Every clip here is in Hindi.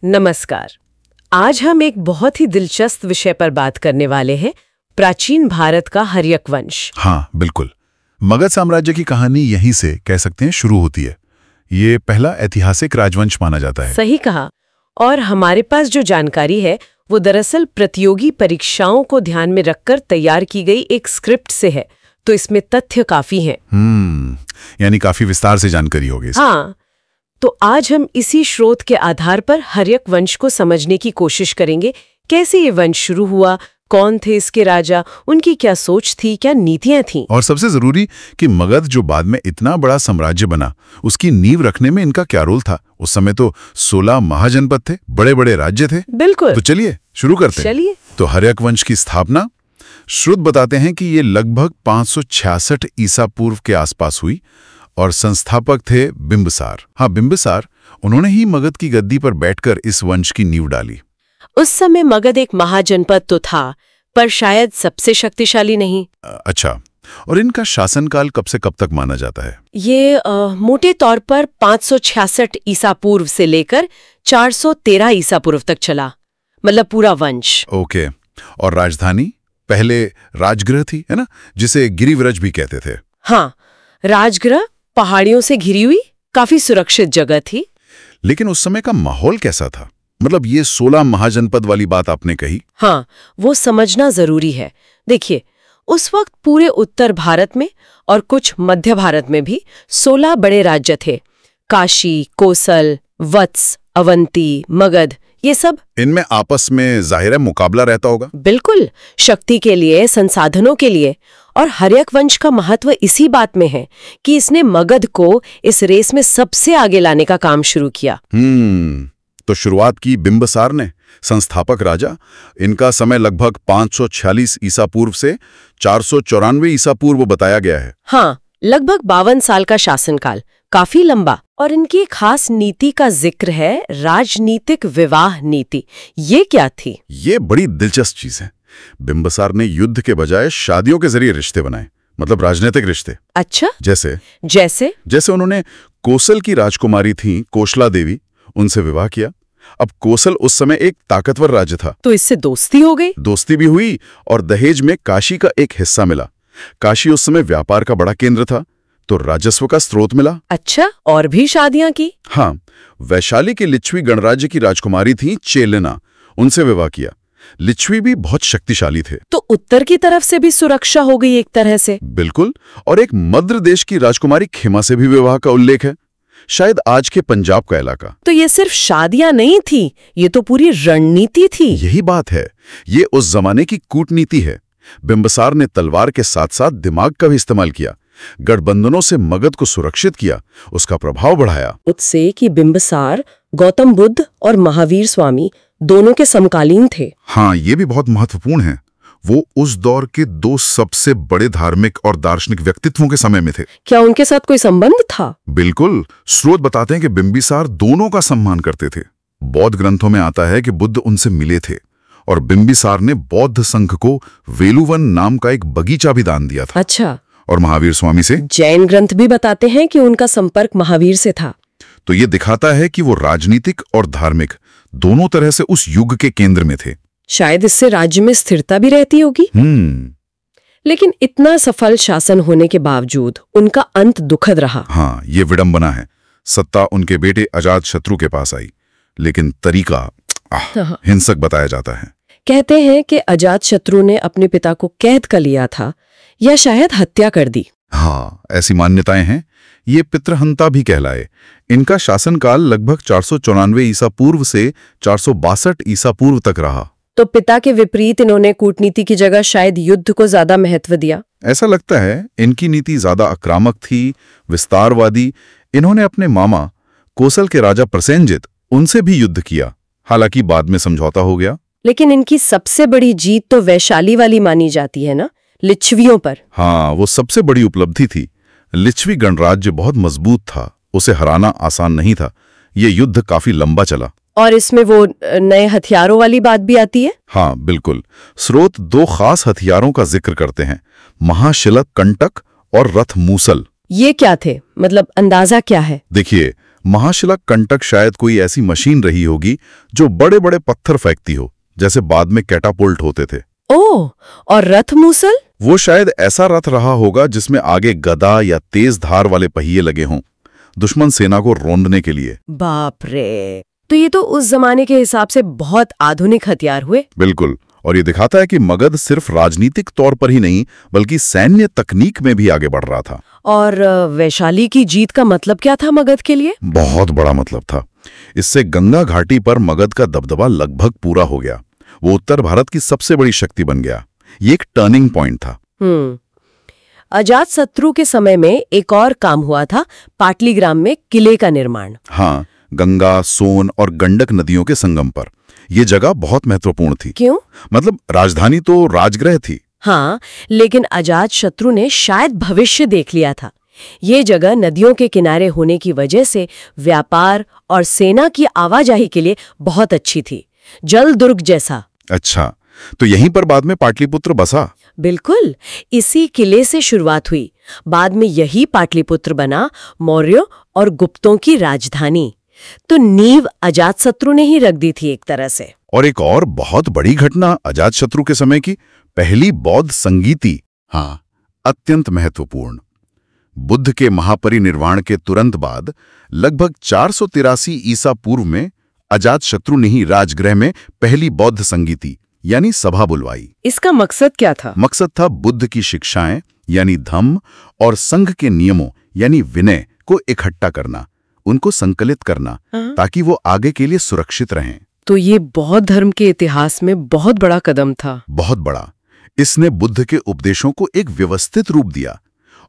नमस्कार। आज हम एक बहुत ही दिलचस्प विषय पर बात करने वाले हैं, प्राचीन भारत का हर्यक वंश। हाँ, बिल्कुल। मगध साम्राज्य की कहानी यहीं से कह सकते हैं शुरू होती है। ये पहला ऐतिहासिक राजवंश माना जाता है। सही कहा। और हमारे पास जो जानकारी है वो दरअसल प्रतियोगी परीक्षाओं को ध्यान में रखकर तैयार की गई एक स्क्रिप्ट से है, तो इसमें तथ्य काफी हैं। यानी काफी विस्तार से जानकारी होगी। हाँ, तो आज हम इसी स्रोत के आधार पर हर्यक वंश को समझने की कोशिश करेंगे। कैसे ये वंश शुरू हुआ, कौन थे इसके राजा, उनकी क्या सोच थी, क्या नीतियां थीं, और सबसे जरूरी कि मगध जो बाद में इतना बड़ा साम्राज्य बना, उसकी नींव रखने में इनका क्या रोल था। उस समय तो 16 महाजनपद थे, बड़े बड़े राज्य थे। बिल्कुल। तो चलिए शुरू करते हैं। चलिए। तो हर्यक वंश की स्थापना श्रुत बताते हैं कि ये लगभग 566 ईसा पूर्व के आसपास हुई और संस्थापक थे बिंबिसार। हाँ, बिंबिसार, उन्होंने ही मगध की गद्दी पर बैठकर इस वंश की नींव डाली। उस समय मगध एक महाजनपद तो था, पर शायद सबसे शक्तिशाली नहीं। अच्छा, और इनका शासनकाल कब से कब तक माना जाता है? ये मोटे तौर पर 566 ईसा पूर्व से लेकर 413 ईसा पूर्व तक चला, मतलब पूरा वंश। ओके। और राजधानी पहले राजगृह थी, है ना, जिसे गिरिव्रज भी कहते थे। हाँ, राजगृह पहाड़ियों से घिरी हुई काफी सुरक्षित जगह थी। लेकिन उस समय का माहौल कैसा था? मतलब ये 16 महाजनपद वाली बात आपने कही। हाँ, वो समझना जरूरी है। देखिए, उस वक्त पूरे उत्तर भारत में और कुछ मध्य भारत में भी 16 बड़े राज्य थे। काशी, कोसल, वत्स, अवंती, मगध, ये सब। इनमें आपस में जाहिर है मुकाबला रहता होगा। बिल्कुल, शक्ति के लिए, संसाधनों के लिए। और हर्यक वंश का महत्व इसी बात में है कि इसने मगध को इस रेस में सबसे आगे लाने का काम शुरू किया। तो शुरुआत की बिंबिसार ने, संस्थापक राजा। इनका समय लगभग 546 ईसा पूर्व से 494 ईसा पूर्व बताया गया है। हाँ, लगभग 52 साल का शासनकाल, काफी लंबा। और इनकी खास नीति का जिक्र है राजनीतिक विवाह नीति। ये क्या थी? ये बड़ी दिलचस्प चीज है। बिंबिसार ने युद्ध के बजाय शादियों के जरिए रिश्ते बनाए, मतलब राजनीतिक रिश्ते। अच्छा, जैसे उन्होंने कोसल की राजकुमारी थी कोशला देवी, उनसे विवाह किया। अब कोसल उस समय एक ताकतवर राज्य था, तो इससे दोस्ती हो गई। दोस्ती भी हुई और दहेज में काशी का एक हिस्सा मिला। काशी उस समय व्यापार का बड़ा केंद्र था, तो राजस्व का स्रोत मिला। अच्छा, और भी शादियां की? हाँ, वैशाली की लिच्छवी गणराज्य की राजकुमारी थी चेलेना, उनसे विवाह किया। लिच्छवी भी बहुत शक्तिशाली थे। तो उत्तर की तरफ से भी सुरक्षा हो गई एक तरह से। बिल्कुल। और एक मद्र देश की राजकुमारी खेमा से भी विवाह का उल्लेख है, शायद आज के पंजाब का इलाका। तो ये सिर्फ शादियां नहीं थी, ये तो पूरी रणनीति थी। यही बात है, ये उस जमाने की कूटनीति है। बिंबिसार ने तलवार के साथ साथ दिमाग का भी इस्तेमाल किया, गठबंधनों से मगध को सुरक्षित किया, उसका प्रभाव बढ़ाया। उससे कि बिंबिसार गौतम बुद्ध और महावीर स्वामी दोनों के समकालीन थे। हाँ, ये भी बहुत महत्वपूर्ण है। वो उस दौर के दो सबसे बड़े धार्मिक और दार्शनिक व्यक्तित्वों के समय में थे। क्या उनके साथ कोई संबंध था? बिल्कुल। स्रोत बताते हैं कि बिंबिसार दोनों का सम्मान करते थे। बौद्ध ग्रंथों में आता है कि बुद्ध उनसे मिले थे और बिंबिसार ने बौद्ध संघ को वेलुवन नाम का एक बगीचा भी दान दिया था। अच्छा। और महावीर स्वामी से? जैन ग्रंथ भी बताते हैं कि उनका संपर्क महावीर से था। तो ये दिखाता है कि वो राजनीतिक और धार्मिक दोनों तरह से उस युग के केंद्र में थे। शायद इससे राज्य में स्थिरता भी रहती होगी। लेकिन इतना सफल शासन होने के बावजूद उनका अंत दुखद रहा। हाँ, ये विडंबना है। सत्ता उनके बेटे अजातशत्रु के पास आई, लेकिन तरीका हिंसक बताया जाता है। कहते हैं कि अजातशत्रु ने अपने पिता को कैद कर लिया था या शायद हत्या कर दी। हाँ, ऐसी मान्यताएं हैं। ये पितृहंता भी कहलाए। इनका शासनकाल लगभग 494 ईसा पूर्व से 462 ईसा पूर्व तक रहा। तो पिता के विपरीत इन्होंने कूटनीति की जगह शायद युद्ध को ज्यादा महत्व दिया। ऐसा लगता है। इनकी नीति ज्यादा आक्रामक थी, विस्तारवादी। इन्होंने अपने मामा कोसल के राजा प्रसेनजित, उनसे भी युद्ध किया, हालांकि बाद में समझौता हो गया। लेकिन इनकी सबसे बड़ी जीत तो वैशाली वाली मानी जाती है ना, लिच्छवियों पर। हाँ, वो सबसे बड़ी उपलब्धि थी। लिच्छवी गणराज्य बहुत मजबूत था, उसे हराना आसान नहीं था। ये युद्ध काफी लंबा चला। और इसमें वो नए हथियारों वाली बात भी आती है। हाँ, बिल्कुल। स्रोत दो खास हथियारों का जिक्र करते हैं, महाशिलक कंटक और रथ मूसल। ये क्या थे, मतलब अंदाजा क्या है? देखिए, महाशिला कंटक शायद कोई ऐसी मशीन रही होगी जो बड़े बड़े पत्थर फेंकती हो, जैसे बाद में कैटापोल्ट होते थे। ओह, और रथ मूसल? वो शायद ऐसा रथ रहा होगा जिसमें आगे गदा या तेज धार वाले पहिए लगे हों, दुश्मन सेना को रौंदने के लिए। बाप रे, तो ये तो उस जमाने के हिसाब से बहुत आधुनिक हथियार हुए। बिल्कुल, और ये दिखाता है कि मगध सिर्फ राजनीतिक तौर पर ही नहीं बल्कि सैन्य तकनीक में भी आगे बढ़ रहा था। और वैशाली की जीत का मतलब क्या था मगध के लिए? बहुत बड़ा मतलब था। इससे गंगा घाटी पर मगध का दबदबा लगभग पूरा हो गया। वो उत्तर भारत की सबसे बड़ी शक्ति बन गया। ये एक टर्निंग पॉइंट था। अजातशत्रु के समय में एक और काम हुआ था, पाटलीग्राम में किले का निर्माण। हाँ, गंगा, सोन और गंडक नदियों के संगम पर। ये जगह बहुत महत्वपूर्ण थी। क्यों? मतलब राजधानी तो राजगृह थी। हाँ, लेकिन अजातशत्रु ने शायद भविष्य देख लिया था। ये जगह नदियों के किनारे होने की वजह से व्यापार और सेना की आवाजाही के लिए बहुत अच्छी थी, जल दुर्ग जैसा। अच्छा, तो यहीं पर बाद में पाटलिपुत्र बसा? बिल्कुल, इसी किले से शुरुआत हुई। बाद में यही पाटलिपुत्र बना मौर्यों और गुप्तों की राजधानी। तो नींव अजातशत्रु ने ही रख दी थी एक तरह से। और एक और बहुत बड़ी घटना अजातशत्रु के समय की पहली बौद्ध संगीति। हाँ, अत्यंत महत्वपूर्ण। बुद्ध के महापरिनिर्वाण के तुरंत बाद लगभग 483 ईसा पूर्व में अजातशत्रु ने ही राजगृह में पहली बौद्ध संगीति यानी सभा बुलवाई। इसका मकसद क्या था? मकसद था बुद्ध की शिक्षाएं यानी धम्म और संघ के नियमों यानी विनय को इकट्ठा करना, उनको संकलित करना, ताकि वो आगे के लिए सुरक्षित रहें। तो ये बौद्ध धर्म के इतिहास में बहुत बड़ा कदम था। बहुत बड़ा। इसने बुद्ध के उपदेशों को एक व्यवस्थित रूप दिया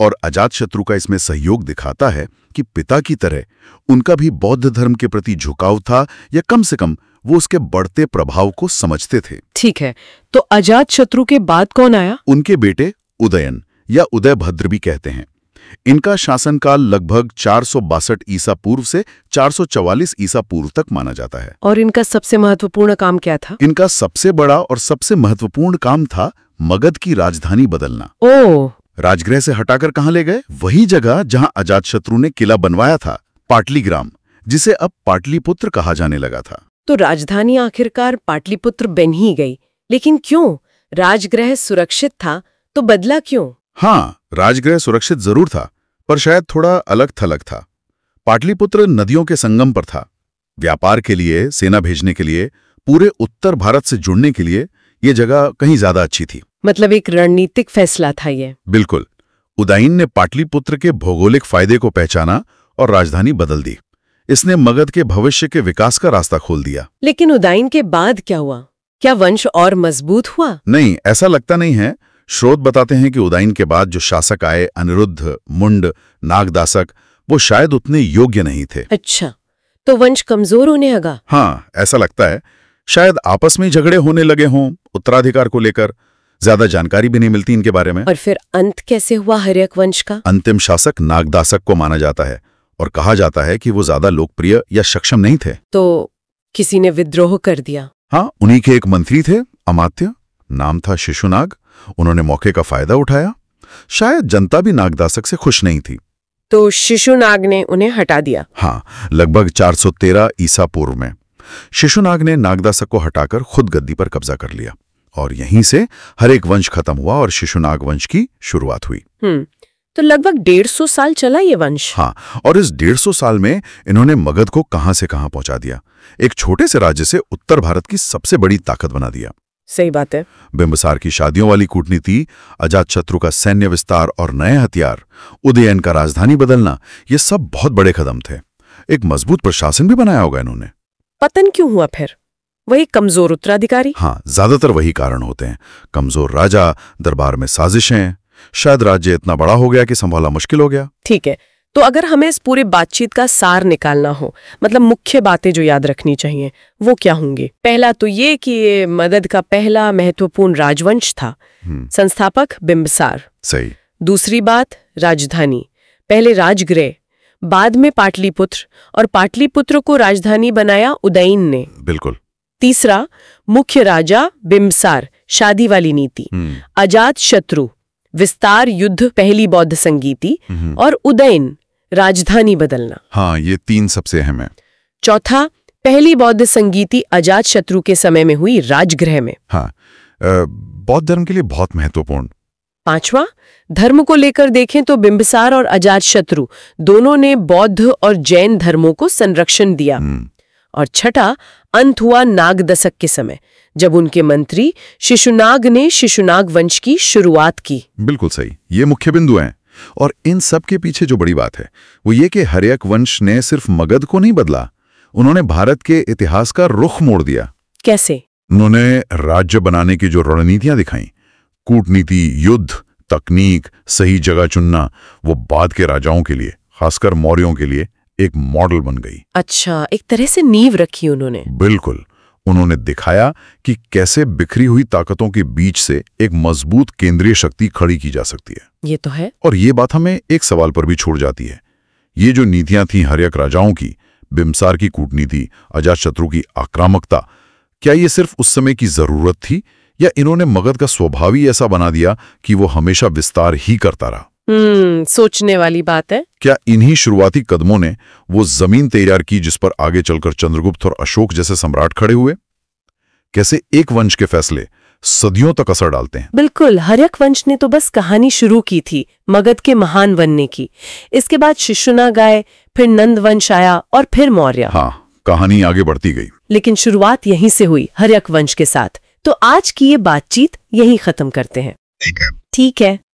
और अजातशत्रु का इसमें सहयोग दिखाता है कि पिता की तरह उनका भी बौद्ध धर्म के प्रति झुकाव था, या कम से कम वो उसके बढ़ते प्रभाव को समझते थे। ठीक है, तो अजातशत्रु के बाद कौन आया? उनके बेटे उदयन या उदयभद्र भी कहते हैं। इनका शासनकाल लगभग 462 ईसा पूर्व से 444 ईसा पूर्व तक माना जाता है। और इनका सबसे महत्वपूर्ण काम क्या था? इनका सबसे बड़ा और सबसे महत्वपूर्ण काम था मगध की राजधानी बदलना। ओह, राजगृह से हटाकर कहां ले गए? वही जगह जहां अजातशत्रु ने किला बनवाया था, पाटलीग्राम, जिसे अब पाटलिपुत्र कहा जाने लगा था। तो राजधानी आखिरकार पाटलिपुत्र बन ही गई, लेकिन क्यों? राजगृह सुरक्षित था तो बदला क्यों? हाँ, राजगृह सुरक्षित जरूर था, पर शायद थोड़ा अलग थलग था। पाटलिपुत्र नदियों के संगम पर था। व्यापार के लिए, सेना भेजने के लिए, पूरे उत्तर भारत से जुड़ने के लिए ये जगह कहीं ज्यादा अच्छी थी। मतलब एक रणनीतिक फैसला था ये। बिल्कुल। उदयन ने पाटलिपुत्र के भौगोलिक फायदे को पहचाना और राजधानी बदल दी। इसने मगध के भविष्य के विकास का रास्ता खोल दिया। लेकिन उदयन के बाद क्या हुआ? क्या वंश और मजबूत हुआ? नहीं, ऐसा लगता नहीं है। स्रोत बताते हैं कि उदयन के बाद जो शासक आए, अनिरुद्ध, मुंड, नागदासक, वो शायद उतने योग्य नहीं थे। अच्छा, तो वंश कमजोर होने लगा? हाँ, ऐसा लगता है। शायद आपस में झगड़े होने लगे हों उत्तराधिकार को लेकर। ज्यादा जानकारी भी नहीं मिलती इनके बारे में। और फिर अंत कैसे हुआ हर्यक वंश का? अंतिम शासक नागदासक को माना जाता है और कहा जाता है कि वो ज्यादा लोकप्रिय या सक्षम नहीं थे। तो किसी ने विद्रोह कर दिया? हाँ, उन्हीं के एक मंत्री थे, अमात्य, नाम था शिशुनाग। उन्होंने मौके का फायदा उठाया। शायद जनता भी नागदासक से खुश नहीं थी, तो शिशुनाग ने उन्हें हटा दिया। हाँ, लगभग 413 ईसा पूर्व में शिशुनाग ने नागदासक को हटाकर खुद गद्दी पर कब्जा कर लिया और यहीं से हर एक वंश खत्म हुआ और शिशुनाग वंश की शुरुआत हुई। तो लगभग 150 साल चला ये वंश। हाँ, और इस 150 साल में इन्होंने मगध को कहां से कहां पहुंचा दिया। एक छोटे से राज्य से उत्तर भारत की सबसे बड़ी ताकत बना दिया। सही बात है। बिंबिसार की शादियों वाली कूटनीति, अजातशत्रु का सैन्य विस्तार और नए हथियार, उदयन का राजधानी बदलना, ये सब बहुत बड़े कदम थे। एक मजबूत प्रशासन भी बनाया होगा इन्होंने। पतन क्यों हुआ फिर? वही कमजोर उत्तराधिकारी? हाँ, ज्यादातर वही कारण होते हैं। कमजोर राजा, दरबार में साजिशें, शायद राज्य इतना बड़ा हो गया कि संभालना मुश्किल हो गया। ठीक है, तो अगर हमें इस पूरे बातचीत का सार निकालना हो, मतलब मुख्य बातें जो याद रखनी चाहिए, वो क्या होंगी? पहला तो ये कि ये मगध का पहला महत्वपूर्ण राजवंश था। संस्थापक बिंबिसार। सही। दूसरी बात, राजधानी, पहले राजगृह, बाद में पाटलिपुत्र, और पाटलिपुत्र को राजधानी बनाया उदयन ने। बिल्कुल। तीसरा, मुख्य राजा बिंबिसार, शादी वाली नीति। अजातशत्रु, विस्तार युद्ध, पहली बौद्ध संगीति। और उदयन, राजधानी बदलना। हाँ, ये 3 सबसे अहम है। चौथा, पहली बौद्ध संगीति अजातशत्रु के समय में हुई राजगृह में। हाँ, बौद्ध धर्म के लिए बहुत महत्वपूर्ण। पांचवा, धर्म को लेकर देखें तो बिंबिसार और अजातशत्रु दोनों ने बौद्ध और जैन धर्मों को संरक्षण दिया। और छठा, अंत हुआ नाग दशक के समय, जब उनके मंत्री शिशुनाग ने शिशुनाग वंश की शुरुआत की। बिल्कुल सही, ये मुख्य बिंदु हैं। और इन सब के पीछे जो बड़ी बात है वो ये कि हर्यक वंश ने सिर्फ मगध को नहीं बदला, उन्होंने भारत के इतिहास का रुख मोड़ दिया। कैसे? उन्होंने राज्य बनाने की जो रणनीतियां दिखाई, कूटनीति, युद्ध, तकनीक, सही जगह चुनना, वो बाद के राजाओं के लिए, खासकर मौर्यों के लिए एक मॉडल बन गई। अच्छा, एक तरह से नींव रखी उन्होंने। बिल्कुल, उन्होंने दिखाया कि कैसे बिखरी हुई ताकतों के बीच से एक मजबूत केंद्रीय शक्ति खड़ी की जा सकती है। ये तो है। और ये बात हमें एक सवाल पर भी छोड़ जाती है। ये जो नीतियां थीं हर्यक राजाओं की, बिंबिसार की कूटनीति, अजातशत्रु की आक्रामकता, क्या ये सिर्फ उस समय की जरूरत थी या इन्होंने मगध का स्वभाव ही ऐसा बना दिया कि वो हमेशा विस्तार ही करता रहा? सोचने वाली बात है। क्या इन्हीं शुरुआती कदमों ने वो जमीन तैयार की जिस पर आगे चलकर चंद्रगुप्त और अशोक जैसे सम्राट खड़े हुए? कैसे एक वंश के फैसले सदियों तक असर डालते हैं। बिल्कुल, हर्यक वंश ने तो बस कहानी शुरू की थी मगध के महान बनने की। इसके बाद शिशुनाग आए, फिर नंद वंश आया और फिर मौर्य। हाँ, कहानी आगे बढ़ती गई। लेकिन शुरुआत यहीं से हुई, हर्यक वंश के साथ। तो आज की ये बातचीत यहीं खत्म करते हैं। ठीक है। ठीक है।